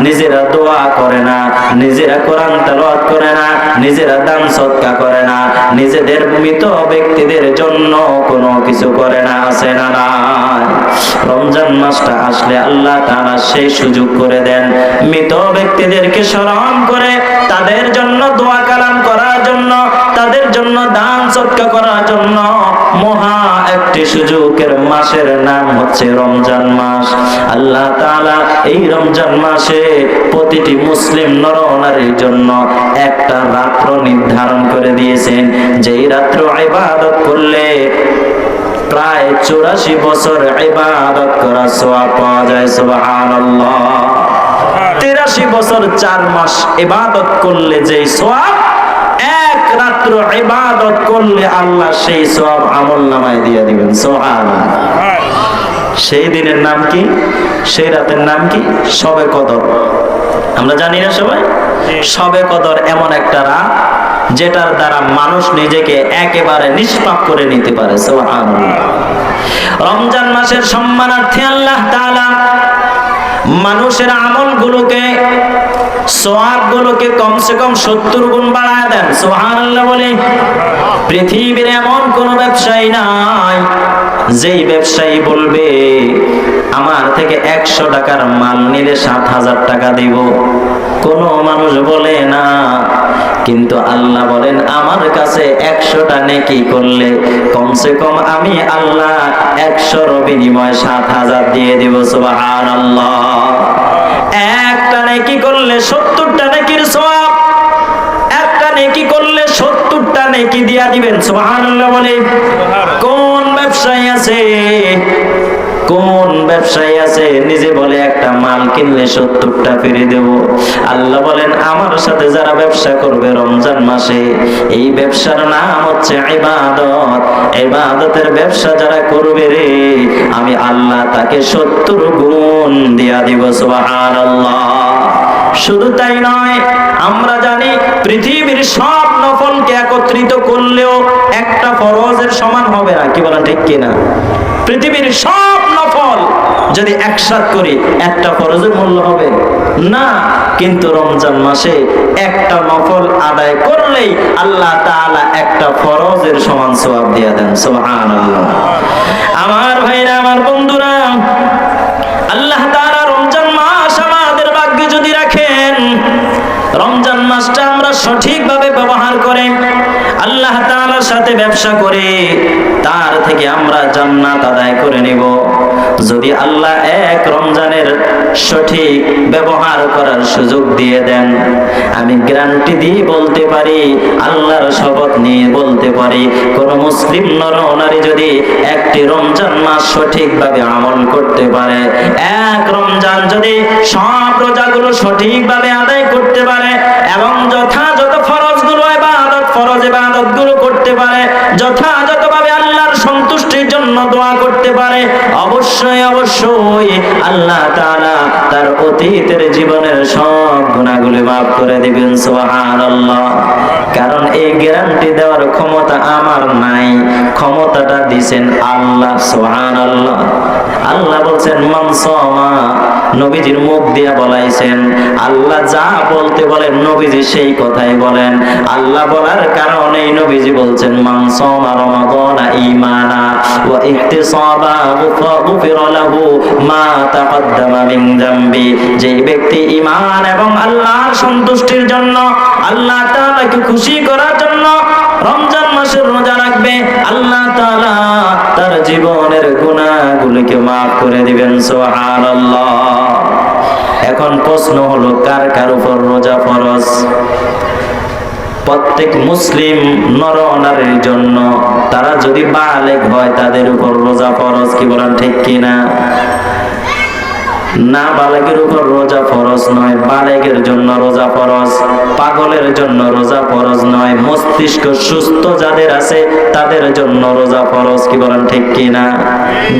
নিজেরা দোয়া করে না, নিজেরা কোরআন তেলাওয়াত করে না, নিজেরা দান সদকা করে না, নিজেদের মৃত ব্যক্তিদের জন্য কোনো কিছু করে না, আছে না নাই? রমজান মাসটা আসলে আল্লাহ তাআলা সেই সুযোগ করে দেন মৃত ব্যক্তিদেরকে স্মরণ করে তাদের জন্য দোয়া কালাম করার জন্য, তাদের জন্য দান সদকা করার জন্য। মহা একটি সুযোগের মাসের নাম হচ্ছে রমজান মাস। আল্লাহ তাআলা এই রমজান মাসে প্রতিটি মুসলিম নর-নারীর জন্য একটা রাত্র নির্ধারণ করে দিয়েছেন, যেই রাত্র ইবাদত করলে প্রায় 84 বছর ইবাদত করার সওয়াব পাওয়া যায়। সুবহানাল্লাহ। 83 বছর 4 মাস ইবাদত করলে যেই সওয়াব, এক রাত্র ইবাদত করলে আল্লাহ সেই সওয়াব আমলনামায় দিয়ে দিবেন। সুবহানাল্লাহ। সেই দিনের নাম কি? সেই রাতের নাম কি? শবে কদর। আমরা জানি না সবাই? শবে কদর এমন একটা রাত যেটার দ্বারা মানুষ নিজেকে একেবারে নিষ্পাপ করে নিতে পারে। সুবহানাল্লাহ। রমজান মাসের সম্মানার্থে আল্লাহ তাআলা মানুষের আমলগুলোকে, সওয়াবগুলোকে কমসে কম 70 গুণ বাড়ায় দেন। সুবহানাল্লাহ বলে। পৃথিবীর এমন কোন ব্যবসায়ী নাই যেই ব্যবসায়ী বলবে আমার থেকে 100 টাকার মাল নিলে 7000 টাকা দিব। কোন মানুষ বলে না। কিন্তু আল্লাহ বলেন আমার কাছে 100টা নেকি করলে কমসে কম আমি আল্লাহ 100র বিনিময়ে 7000 দিয়ে দিব। সুবহানাল্লাহ। একটা নেকি করলে 70টা নেকির সওয়াব, একটা নেকি করলে 70টা নেকি দিয়া দিবেন। সুবহানাল্লাহ বলে। কোন ব্যবসায়ী আছে, কোন ব্যবসায়ী আছে নিজে বলে একটা মাল কিনলে 70টা ফিরে দেব? আল্লাহ বলেন আমার সাথে যারা ব্যবসা করবে রমজান মাসে, এই ব্যবসার নাম হচ্ছে ইবাদত। ইবাদতের ব্যবসা যারা করবে রে, আমি আল্লাহ তাকে 70 গুণ দিয়া দিব। সুবহানাল্লাহ। শুধু তাই নয়, আমরা জানি পৃথিবীর সব নফলকে একত্রিত করলেও একটা ফরজের সমান হবে না। কি বলেন ঠিক কিনা? পৃথিবীর সব নফল যদি একসাথ করি একটা ফরজের মূল্য হবে না। কিন্তু রমজান মাসে একটা নফল আদায় করলেই আল্লাহ তাআলা একটা ফরজের সমান সওয়াব দিয়ে দেন। সুবহানাল্লাহ। আমার ভাইরা, আমার বন্ধুরা, আল্লাহ তাআলা রমজান মাস আমাদের ভাগ্যে যদি রাখেন, রমজান মাসটা আমরা সঠিকভাবে ব্যবহার করে আল্লাহ তাআলার সাথে ব্যবসা করে তার থেকে আমরা জান্নাত আদায় করে নিব। যদি আল্লাহ এক রমজানের সঠিক ব্যবহার করার সুযোগ দিয়ে দেন, আমি গ্যারান্টি দিয়ে বলতে পারি, আল্লাহর শপথ নিয়ে বলতে পারি, কোন মুসলিম নর-নারী যদি একটি রমজান মাস সঠিকভাবে আমল করতে পারে, এক রমজান যদি সব রোজাগুলো সঠিকভাবে আদায় করতে পারে এবং যথাযথ ফরজগুলো ফরজ ইবাদতগুলো করতে পারে, যথাযথভাবে আল্লাহর সন্তুষ্টির জন্য দোয়া করতে পারে, অবশ্যই অবশ্যই আল্লাহ তাআলা তার অতীতের জীবনের সব গুনাহগুলো মাফ করে দিবেন। সুবহানাল্লাহ। কারণ এই গ্যারান্টি দেওয়ার ক্ষমতা আমার নাই, ক্ষমতাটা দিবেন আল্লাহ। সুবহানাল্লাহ। আল্লাহ বলছেন মান সামা, নবীজির মুখ দিয়ে বলাইছেন। আল্লাহ যা বলতে বলেন নবীজি সেই কথাই বলেন। আল্লাহ বলার কারণে নবীজি বলছেন মান সামা রমাদান ঈমানা ওয়া ইহতিসাবা গুফিরা লাহু মা তাকদ্দামা মিন যামবি। যে ব্যক্তি ঈমান এবং আল্লাহর সন্তুষ্টির জন্য, আল্লাহ তাআলাকে খুশি করার জন্য রমজান মাসের রোজা রাখবে, আল্লাহ তাআলা তার জীবনের গুনাহগুলোকে মাফ করে দিবেন। সুবহানাল্লাহ। এখন প্রশ্ন হলো কার কার উপর রোজা ফরজ? প্রত্যেক মুসলিম নর-নারীর জন্য, তারা যদি বালেগ হয় তাদের উপর রোজা ফরজ। কি বলেন ঠিক কিনা? না বালেগের উপর রোজা ফরজ নয়, বালেগের জন্য রোজা ফরজ। পাগলের জন্য রোজা ফরজ নয়, মস্তিষ্ক সুস্থ যাদের আছে তাদের জন্য রোজা ফরজ। কি বলেন ঠিক কিনা?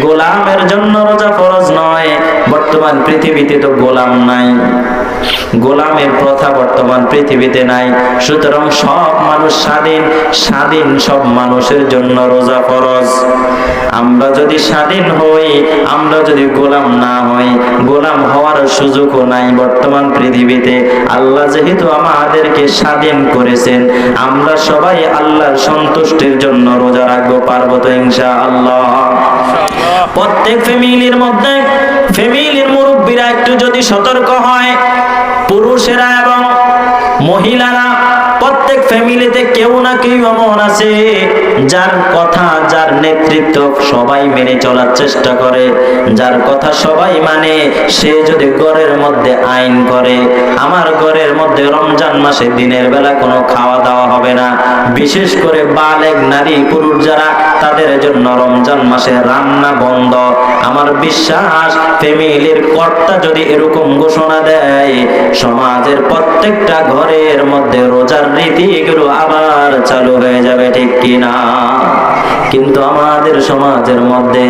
গোলামের জন্য রোজা ফরজ নয়। বর্তমান পৃথিবীতে তো গোলাম নাই। গোলামের প্রথা বর্তমান পৃথিবীতে নাই। সুতরাং সব মানুষ স্বাধীন, স্বাধীন সব মানুষের জন্য রোজা ফরজ। আমরা যদি স্বাধীন হই, আমরা যদি গোলাম না হই, গোলাম হওয়ার সুযোগও নাই বর্তমান পৃথিবীতে। আল্লাহ যেহেতু আমাদেরকে স্বাধীন করেছেন, আমরা সবাই আল্লাহর সন্তুষ্টির জন্য রোজা রাখবো। পারবো তো ইনশাআল্লাহ? প্রত্যেক ফ্যামিলির মধ্যে ফ্যামিলির মুরব্বীরা একটু যদি সতর্ক হয়, পুরুষেরা এবং মহিলারা, প্রত্যেক ফ্যামিলিতে কেউ না কেউ এমন আছে যার কথা, যার নেতৃত্ব সবাই মেনে চলার চেষ্টা করে, যার কথা সবাই মানে, সে যদি ঘরের মধ্যে আইন করে, আমার ঘরের মধ্যে রমজান মাসে দিনের বেলা কোনো খাওয়া দাওয়া হবে না, বিশেষ করে বালেগ নারী পুরুষ যারা, তাদের জন্য রমজান মাসে রান্না বন্ধ। আমার বিশ্বাস ফ্যামিলির কর্তা যদি এরকম ঘোষণা দেয়, সমাজের প্রত্যেকটা ঘরের মধ্যে রোজার রীতিগুলো আবার চালু হয়ে যাবে, ঠিক কিনা? কিন্তু আমাদের সমাজের মধ্যে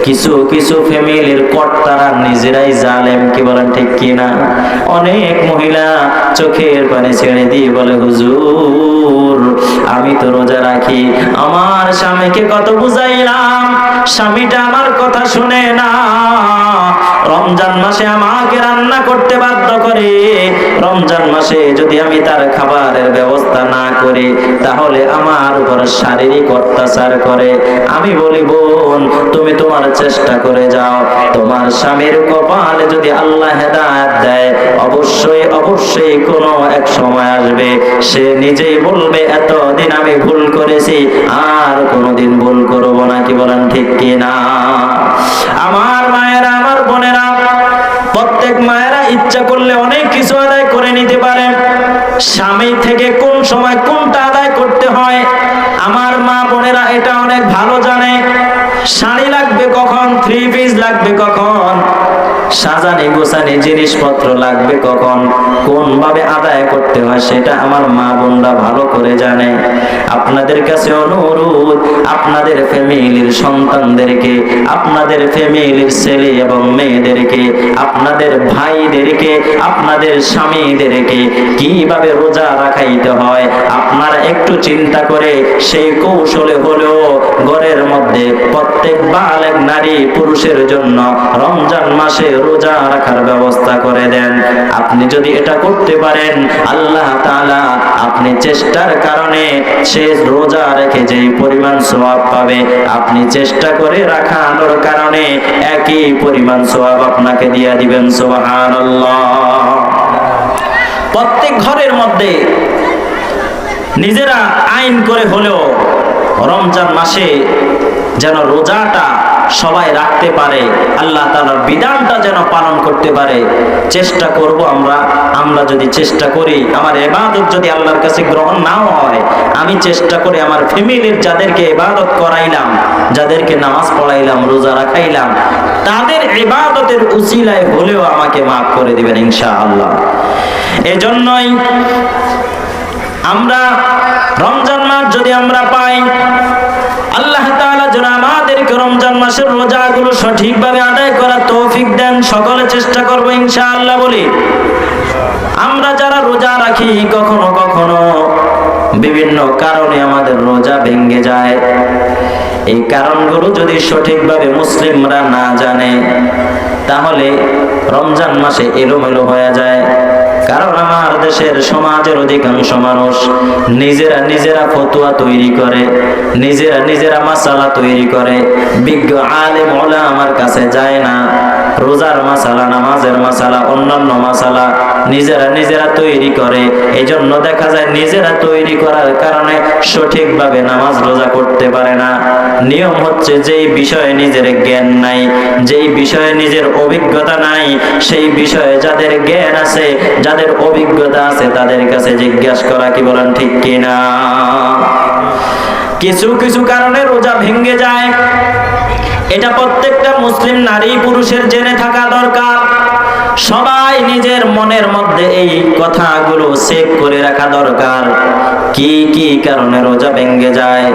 কিছু কিছু ফ্যামিলির কর্তারা নিজেরাই জালেম, কি বলেন ঠিক কিনা? অনেক মহিলা চোখের পানি ছেড়ে দিয়ে বলে, হুজুর আমি তো রোজা রাখি, আমার স্বামীকে কত বুঝাইলাম, স্বামীটা আমার কথা শুনে না, রমজান মাসে আমাকে রান্না করতে বাধ্য করে, রমজান মাসে যদি আমি তার খাবারের ব্যবস্থা না করি তাহলে আমার উপর শারীরিক অত্যাচার করে। আমি বলি, বোন তুমি তোমার চেষ্টা করে যাও, তোমার স্বামীর কপালে যদি আল্লাহ হেদায়েত দেয়, অবশ্যই অবশ্যই কোনো এক সময় আসবে, সে নিজেই বলবে এতদিন আমি ভুল করেছি, আর কোনোদিন ভুল করব না, কি বলেন ঠিক কিনা? আমার মায়েরা, আমার বোনেরা, প্রত্যেক মায়েরা ইচ্ছা করলে অনেক কিছু আদায় করে নিতে পারে। স্বামী থেকে কোন সময় কোনটা আদায় করতে হয় আমার মা বোনেরা এটা অনেক ভালো জানে। শাড়ি লাগবে কখন, থ্রি পিস লাগবে কখন, সাজানি গোছানি জিনিসপত্র লাগবে কখন, কোন ভাবে আদায় করতে হয় সেটা আমার মা বোনরা ভালো করে জানে। আপনাদের কাছে অনুরোধ, আপনাদের ফ্যামিলির সন্তানদেরকে, আপনাদের ফ্যামিলির ছেলে এবং মেয়েদেরকে, আপনাদের ভাইদেরকে, আপনাদের স্বামীদেরকে কিভাবে রোজা রাখাইতে হয় আপনারা একটু চিন্তা করে সেই কৌশলে হলেও ঘরের মধ্যে প্রত্যেক বালেগ নারী পুরুষের জন্য রমজান মাসে রোজা রাখার ব্যবস্থা করে দেন। আপনি যদি এটা করতে পারেন, আল্লাহ তাআলা আপনি চেষ্টার কারণে সে রোজা রেখে যেই পরিমাণ সওয়াব পাবে, আপনি চেষ্টা করে রাখানোর কারণে একই পরিমাণ সওয়াব আপনাকে দিয়ে দিবেন। সুবহানাল্লাহ। প্রত্যেক ঘরের মধ্যে নিজেরা আইন করে হলেও রমজান মাসে যেন রোজাটা সবাই রাখতে পারে, আল্লাহ তাআলার বিধানটা যেন পালন করতে পারে চেষ্টা করব আমরা যদি চেষ্টা করি, আমার ইবাদত যদি আল্লাহর কাছে গ্রহণ নাও হয়, আমি চেষ্টা করি আমার ফ্যামিলির যাদেরকে ইবাদত করাইলাম, যাদেরকে নামাজ পড়াইলাম, রোজা রাখাইলাম, তাদের ইবাদতের উসিলায় হলেও আমাকে মাফ করে দিবেন ইনশাআল্লাহ। এজন্যই আমরা রমজান মাস যদি আমরা পাই, আল্লাহ তাআলা যেন আমাদেরকে রমজান মাসের রোজাগুলো সঠিকভাবে আদায় করার তৌফিক দেন। সকলে চেষ্টা করবো ইনশাআল্লাহ। বলি, আমরা যারা রোজা রাখি কখনো কখনো বিভিন্ন কারণে আমাদের রোজা ভেঙে যায়। এই কারণগুলো যদি সঠিকভাবে মুসলিমরা না জানে তাহলে রমজান মাসে এলোমেলো হয়ে যায়। কারণ আমার দেশের সমাজের অধিকাংশ মানুষ নিজেরা ফতোয়া তৈরি করে, নিজেরা মাসালা তৈরি করে, বিজ্ঞ আলেম ওলামার কাছে যায় না। রোজার মাসালা, নামাজের মাসালা, অন্যান্য মাসালা নিজেরা তৈরি করে। এই জন্য দেখা যায় নিজেরা তৈরি করার কারণে সঠিকভাবে নামাজ রোজা করতে পারে না। নিয়ম হচ্ছে যেই বিষয়ে নিজের জ্ঞান নাই, যেই বিষয়ে নিজের অভিজ্ঞতা নাই, সেই বিষয়ে যাদের জ্ঞান আছে, যাদের অভিজ্ঞতা আছে তাদের কাছে জিজ্ঞাসা করা, কি বলেন ঠিক কিনা? কিছু কিছু কারণে রোজা ভেঙে যায়, এটা প্রত্যেকটা মুসলিম নারী পুরুষের জেনে থাকা দরকার। সবাই নিজের মনের মধ্যে এই কথাগুলো সেভ করে রাখা দরকার, কি কি কারণে রোজা ভেঙে যায়।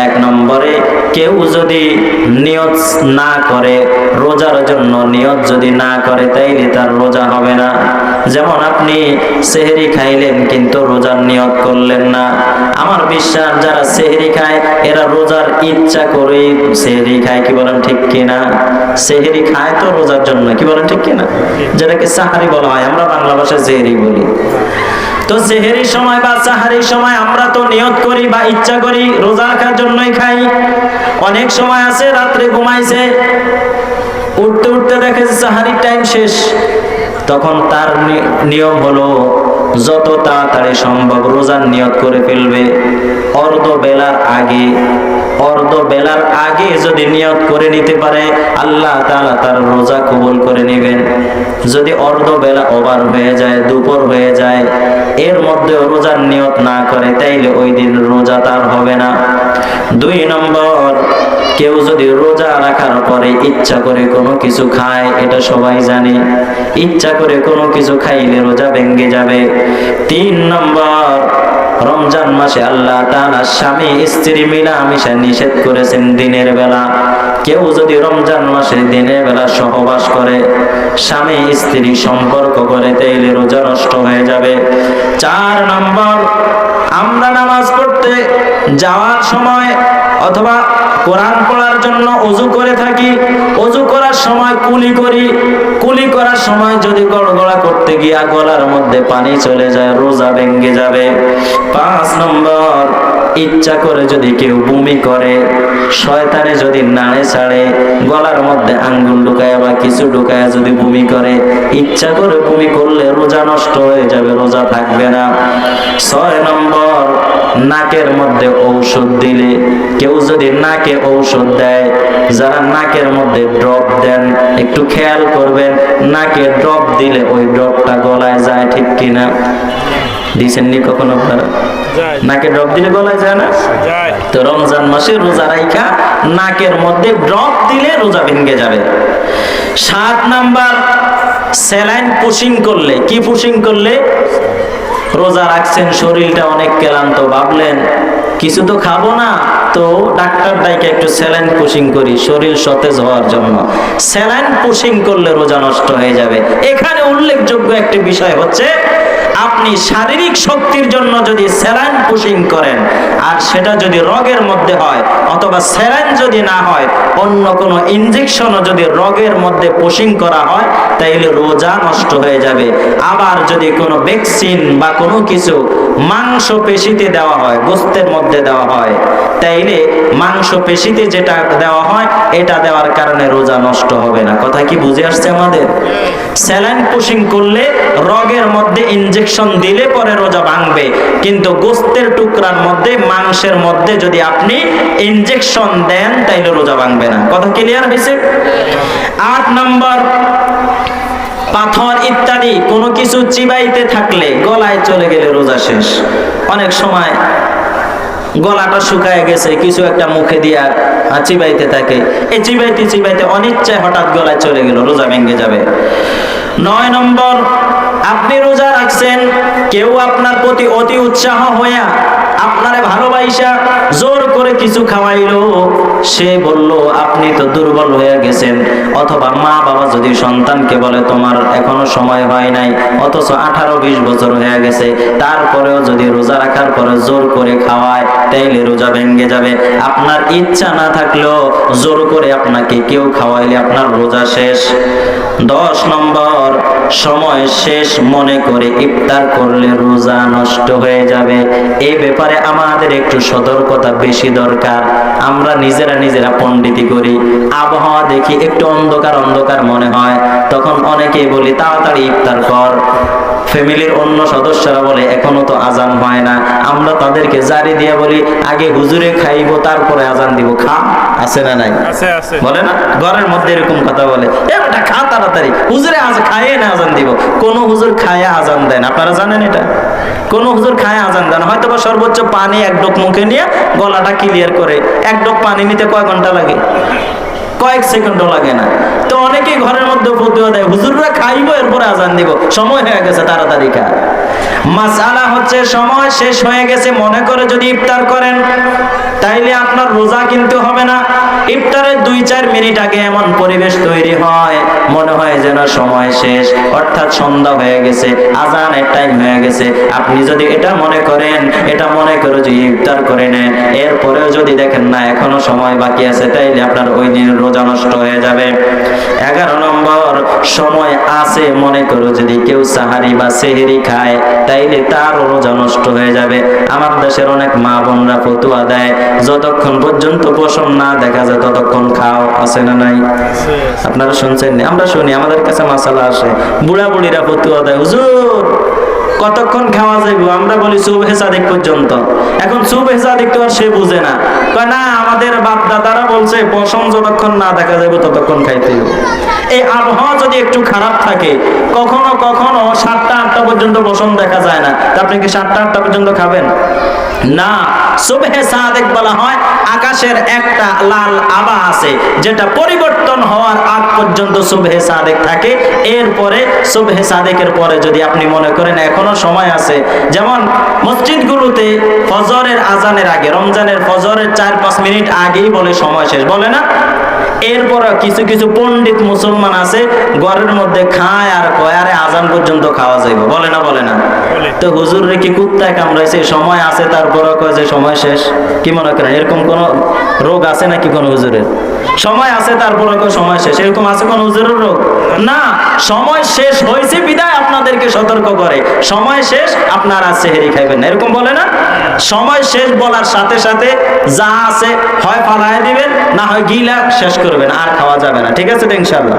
এক নম্বরে কেউ যদি নিয়ত না করে, রোজার জন্য নিয়ত যদি না করে, তাইলে তার রোজা হবে না। যেমন আপনি সেহরি খাইলেন কিন্তু রোজার নিয়ত করলেন না। আমার বিশ্বাস যারা সেহরি খায় এরা রোজার ইচ্ছা করে সেহরি খায়। কি বলেন ঠিক কিনা? সেহরি খায় তো রোজার জন্য। কি বলেন ঠিক কিনা? যেটাকে সাহারি বলা হয়, আমরা বাংলা ভাষায় সেহরি বলি। তো সেহরির সময় বা সাহারির সময় আমরা তো নিয়ত করি বা ইচ্ছা করি রোজা রাখার জন্যই খাই। অনেক সময় আছে রাত্রে ঘুমাইছে, উঠতে উঠতে দেখে সাহারির টাইম শেষ, তখন তার নিয়ম হলো যত তাড়াতাড়ি সম্ভব রোজার নিয়ত করে ফেলবে। অর্ধ বেলার আগে যদি নিয়ত করে নিতে পারে আল্লাহ তাআলা তার রোজা কবুল করে নেবেন। যদি অর্ধ বেলা ওভার হয়ে যায়, দুপুর হয়ে যায়, এর মধ্যে রোজার নিয়ত না করে, তাইলে ওই দিন রোজা তার হবে না। 2 নম্বর, কেউ যদি রোজা রাখার পরে ইচ্ছা করে কোনো কিছু খায়, এটা সবাই জানে, ইচ্ছা করে কোনো কিছু খাইলে রোজা ভেঙে যাবে। 3 নম্বর, রমজান মাসে আল্লাহ তাআলা স্বামী স্ত্রী মিলামিশা নিষেধ করেছেন দিনের বেলা। কেউ যদি রমজান মাসে দিনের বেলা সহবাস করে, স্বামী স্ত্রী সম্পর্ক করে, তাইলে রোজা নষ্ট হয়ে যাবে। 4 নম্বর, আমরা নামাজ পড়তে যাওয়ার সময় অথবা কোরআন পড়ার জন্য ওযু করে থাকি, ওযু করার সময় কুলি করার সময় যদি গড়গড়া করতে গিয়া গলার মধ্যে পানি চলে যায়, রোজা ভেঙে যাবে। 5 নম্বর, ইচ্ছা করে যদি কেউ বমি করে, শয়তানে যদি নাড়ে ছাড়ে, গলার মধ্যে আঙ্গুল ঢুকায় বা কিছু ঢুকায় যদি বমি করে, ইচ্ছা করে বমি করলে রোজা নষ্ট হয়ে যাবে, রোজা থাকবে না। 6 নম্বর, নাকের মধ্যে ঔষধ দিলে, কেউ যদি নাকে ঔষধ দেয়, যারা নাকের মধ্যে ড্রপ দেন একটু খেয়াল করবেন, নাকে ড্রপ দিলে ওই ড্রপটা গলায় যায়, ঠিক কিনা? দিছেননি কখনো আপনারা? নাকে ড্রপ দিলে গলায় যায় না? তো রমজান মাসে রোজা রাইখা নাকের মধ্যে ড্রপ দিলে রোজা ভেঙে যাবে। 7 নাম্বার, স্যালাইন পুশিং করলে, কি পুশিং করলে? রোজা রাখছেন, শরীরটা অনেক ক্লান্ত, ভাবলেন কিছু তো খাবো না, তো ডাক্তার ডাইকে একটু স্যালাইন পুশিং করি শরীর সতেজ হওয়ার জন্য। স্যালাইন পুশিং করলে রোজা নষ্ট হয়ে যাবে। এখানে উল্লেখযোগ্য একটি বিষয় হচ্ছে, আপনি শারীরিক শক্তির জন্য যদি স্যালাইন পুশিং করেন, আর সেটা যদি রগের মধ্যে হয়, অথবা স্যালাইন যদি না হয়, অন্য কোনো ইনজেকশনও যদি রগের মধ্যে পুশিং করা হয়, তাইলে রোজা নষ্ট হয়ে যাবে। আবার যদি কোনো ভ্যাকসিন বা কোনো কিছু মাংস পেশিতে দেওয়া হয়, গোস্তের মধ্যে দেওয়া হয়, তাইলে মাংস পেশিতে যেটা দেওয়া হয় এটা দেওয়ার কারণে রোজা নষ্ট হবে না। কথা কি বুঝে আসছে আমাদের? স্যালাইন পুশিং করলে রগের মধ্যে ইনজেকশন দিলে পরে রোজা ভাঙবে, কিন্তু গোস্তের টুকরার মধ্যে, মাংসের মধ্যে যদি আপনি ইনজেকশন দেন তাইলে রোজা ভাঙবে না। কথা ক্লিয়ার হয়েছে? 8 নম্বর, পাথর ইত্যাদি কোনো কিছু চিবাইতে থাকলে, গলায় চলে গেলে রোজা শেষ। অনেক সময় গলাটা শুকায় গেছে, কিছু একটা মুখে দিয়া চিবাইতে থাকে, এই চিবাইতে চিবাইতে অনিচ্ছায় হঠাৎ গলায় চলে গেল, রোজা ভেঙে যাবে। 9 নম্বর, আপনি রোজা রাখছেন, কেউ আপনার প্রতি অতি উৎসাহ হইয়া আপনারে ভালোবাসা জোর করে কিছু খাওয়াইলো, সে বলল আপনি তো দুর্বল হয়ে গেছেন, অথবা মা বাবা যদি সন্তানকে বলে তোমার এখনো সময় হয় নাই, অথচ 18-20 বছর হয়ে গেছে, তারপরেও যদি রোজা রাখার পরে জোর করে খাওয়ায়, তাইলে রোজা ভেঙে যাবে। আপনার ইচ্ছা না থাকলেও জোর করে আপনাকে কেউ খাওয়াইলে আপনার রোজা শেষ। 10 নম্বর, সময় শেষ মনে করে ইফতার করলে রোজা নষ্ট হয়ে যাবে। এই ব্যাপারে আমাদের একটু সতর্কতা বেশি দরকার। আমরা নিজেরা পণ্ডিতি করি, আবহাওয়া দেখি একটু অন্ধকার অন্ধকার মনে হয়, তখন অনেকেই বলি তাড়াতাড়ি ইফতার কর। ফ্যামিলির অন্য সদস্যরা বলে এখনো তো আজান হয় না, আমরা তাদেরকে জারি দিয়ে বলি আগে হুজুরে খাইবো তারপরে আজান দিব, খা। আছে না নাই? বলে না, ঘরের মধ্যে এরকম কথা বলে, এটা খা তাড়াতাড়ি, হুজুরে আজ খাইয়ে না আজান দিব। কোন হুজুর খায়া আজান দেন? আপনারা জানেন এটা? কোন হুজুর খায়া আজান দেন? হয়তো বা সর্বোচ্চ পানি 1 ডোক মুখে নিয়ে গলাটা ক্লিয়ার করে। 1 ডোক পানি নিতে কয় ঘন্টা লাগে? কয়েক সেকেন্ডও লাগে না। তো অনেকেই ঘরের মধ্যে ফতুয়া দেয় হুজুররা খাইবো এরপরে আজান দিব, সময় হয়ে গেছে, তাড়াতাড়ি খা। মাসআলা হচ্ছে সময় শেষ হয়ে গেছে মনে করে যদি ইফতার করেন, তাইলে আপনার রোজা কিন্তু হবে না। ইফতারের 2-4 মিনিট আগে এমন পরিবেশ তৈরি হয়, মনে হয় যেন সময় শেষ, অর্থাৎ সন্ধ্যা হয়ে গেছে, আজানের টাইম হয়ে গেছে। আপনি যদি এটা মনে করেন, এটা মনে করে যে ইফতার করে নেন, এরপরেও যদি দেখেন না এখনো সময় বাকি আছে, তাইলে আপনার ওই দিন রোজা নষ্ট হয়ে যাবে। 11 নম্বর, সময় আছে মনে করো যদি কেউ সাহারি বা সেহরি খায়, তাইলে তার রোজা নষ্ট হয়ে যাবে। আমার দেশের অনেক মা বোনরা ফতুয়া দেয়, যতক্ষণ পর্যন্ত পশম না দেখা যায় ততক্ষণ খাও, আছে না নাই? আপনারা শুনছেন? আমরা শুনি, আমাদের কাছে মাসালা আসে, বুড়া বুড়িরা ফতুয়া দেয়, হুজুর কতক্ষণ খাওয়া যাইব? আমরা বলি সুবহে সাদিক পর্যন্ত। এখন সুবহে সাদিক তো আর সে বুঝে না, কয় না আমাদের বাপ দাদারা বলছে পশম যতক্ষণ না দেখা যাবে ততক্ষণ খাইতে হবে। এই আবহাওয়া যদি একটু খারাপ থাকে, কখনো কখনো 7টা-8টা পর্যন্ত পশম দেখা যায় না, তা আপনি কি 7টা-8টা পর্যন্ত খাবেন? না, সুবহে সাদিক বলা হয় আকাশের একটা লাল আভা আছে যেটা পরিবর্তন হওয়ার আগ পর্যন্ত সুবহে সাদিক থাকে। এরপরে সুবহে সাদিকের পরে যদি আপনি মনে করেন এখনো সময় আছে, যেমন মসজিদগুলোতে ফজরের আজানের আগে, রমজানের ফজরের 4-5 মিনিট আগেই বলে সময় শেষ, বলে না? এরপরে কিছু কিছু পণ্ডিত মুসলমান আছে ঘরের মধ্যে খায় আর কয় আরে আজান পর্যন্ত খাওয়া যাইব, বলে না? বলে না? তো হুজুর রে কি কুত্তায় কামড়াইছে, সময় আছে তারপরে কয় যে সময় শেষ? কি মনে করেন এরকম কোন রোগ আছে নাকি কোন হুজুরের? সময় আছে তারপরে কয় সময় শেষ, এরকম আছে কোন হুজুরের রোগ? না, সময় শেষ হয়েছে বিদায় আপনাদেরকে সতর্ক করে, সময় শেষ আপনারা সেহরি খাইবেন না, এরকম বলে না? সময় শেষ বলার সাথে সাথে যা আছে হয় ফালায় দিবেন, না হয় গিলা শেষ করবেন, আর খাওয়া যাবে না। ঠিক আছে তো ইনশাআল্লাহ?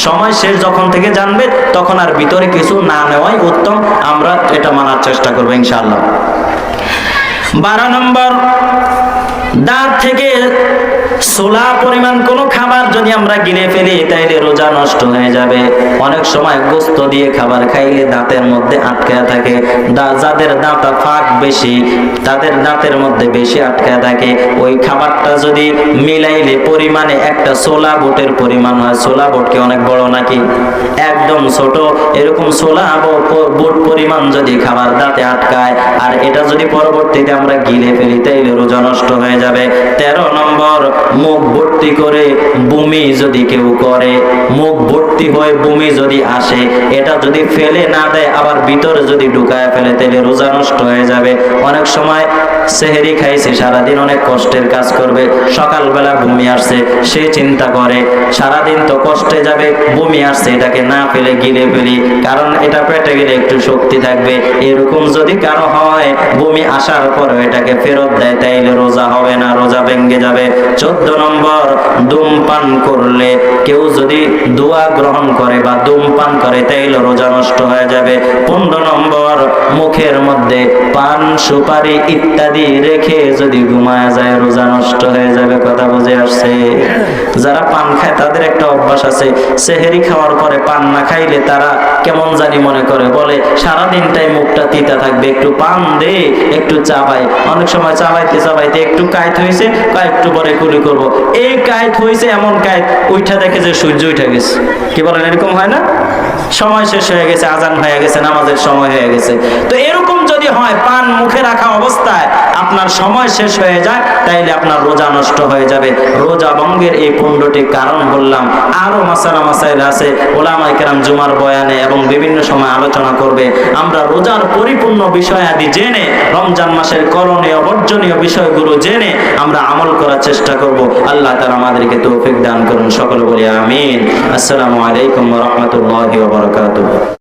সময় শেষ যখন থেকে জানবে তখন আর ভিতরে কিছু না নেওয়াই উত্তম। আমরা এটা মানার চেষ্টা করবো ইনশাআল্লাহ। 12 নম্বর, দাঁত থেকে সোলা পরিমাণ কোনো খাবার যদি আমরা গিলে ফেলি তাইলে রোজা নষ্ট হয়ে যাবে। অনেক সময় গোস্ত দিয়ে খাবার খাইলে দাঁতের মধ্যে আটকে থাকে, যাদের দাঁতা ফাঁক বেশি তাদের দাঁতের মধ্যে বেশি আটকে থাকে, ওই খাবারটা যদি মিলাইলে পরিমাণে একটা সোলা বোটের পরিমাণ হয়। সোলা বোট কি অনেক বড় নাকি? একদম ছোট, এরকম সোলা বোট পরিমাণ যদি খাবার দাঁতে আটকায় আর এটা যদি পরবর্তীতে আমরা গিলে ফেলি তাইলে রোজা নষ্ট হয়ে যাবে। 13 নম্বর, মুখ ভর্তি করে বমি যদি কেউ করে, মুখ ভর্তি হয়ে বমি যদি আসে, এটা যদি ফেলে না দেয় আবার ভিতরে যদি ঢুকায় ফেলে তাহলে রোজা নষ্ট হয়ে যাবে। অনেক সময় সেহরি খাইছে, সারাদিন অনেক কষ্টের কাজ করবে, সকালবেলা বমি আসছে, সে চিন্তা করে সারাদিন তো কষ্টে যাবে, বমি আসছে এটাকে না ফেলে গিলে ফেলি, কারণ এটা পেটে গেলে একটু শক্তি থাকবে। এরকম যদি কারো হয় বমি আসার পরে এটাকে ফেরত দেয় তাইলে রোজা হবে না, রোজা ভেঙে যাবে। 14 নম্বর, ধূমপান করলে কেউ যদি দোয়া গ্রহণ করে বা ধূমপান করে তাইলে রোজা নষ্ট হয়ে যাবে। 15 নম্বর, মুখের মধ্যে পান সুপারি ইত্যাদি রেখে যদি ঘুমায় যায় রোজা নষ্ট হয়ে যাবে। কথা বুঝে আসছে? যারা পান খায় তাদের একটা অভ্যাস আছে, সেহরি খাওয়ার পরে পান না খাইলে তারা কেমন জানি মনে করে, বলে সারাদিনটাই মুখটা তিতা থাকবে, একটু পান দে, একটু চাবাই। অনেক সময় চাবাইতে চাবাইতে একটু কাইত হয়েছে, একটু পরে কুলি করব, এই কাইত হয়েছে এমন কাইত উঠা দেখে যে সূর্য উঠে গেছে। কি বলেন, এরকম হয় না? সময় শেষ হয়ে গেছে, আজান হয়ে গেছে, নামাজের সময় হয়ে গেছে। তো এরকম যদি হয় পান মুখে রাখা অবস্থায় আপনার সময় শেষ হয়ে যায় তাইলে আপনার রোজা নষ্ট হয়ে যাবে। রোজা ভঙ্গের এই 15টি কারণ বললাম, আরো মাসালা মাসাইল আছে, ওলামায়ে কেরাম জুমার বয়ানে এবং বিভিন্ন সময় আলোচনা করবে। আমরা রোজার পরিপূর্ণ বিষয়াদি জেনে, রমজান মাসের করণীয় বর্জনীয় বিষয়গুলো জেনে আমরা আমল করার চেষ্টা করব। আল্লাহ তাআলা আমাদেরকে তৌফিক দান করুন। সকলে বলি আমিন। আসসালামু আলাইকুম ওয়া রাহমাতুল্লাহি ওয়া বারাকাতুহু।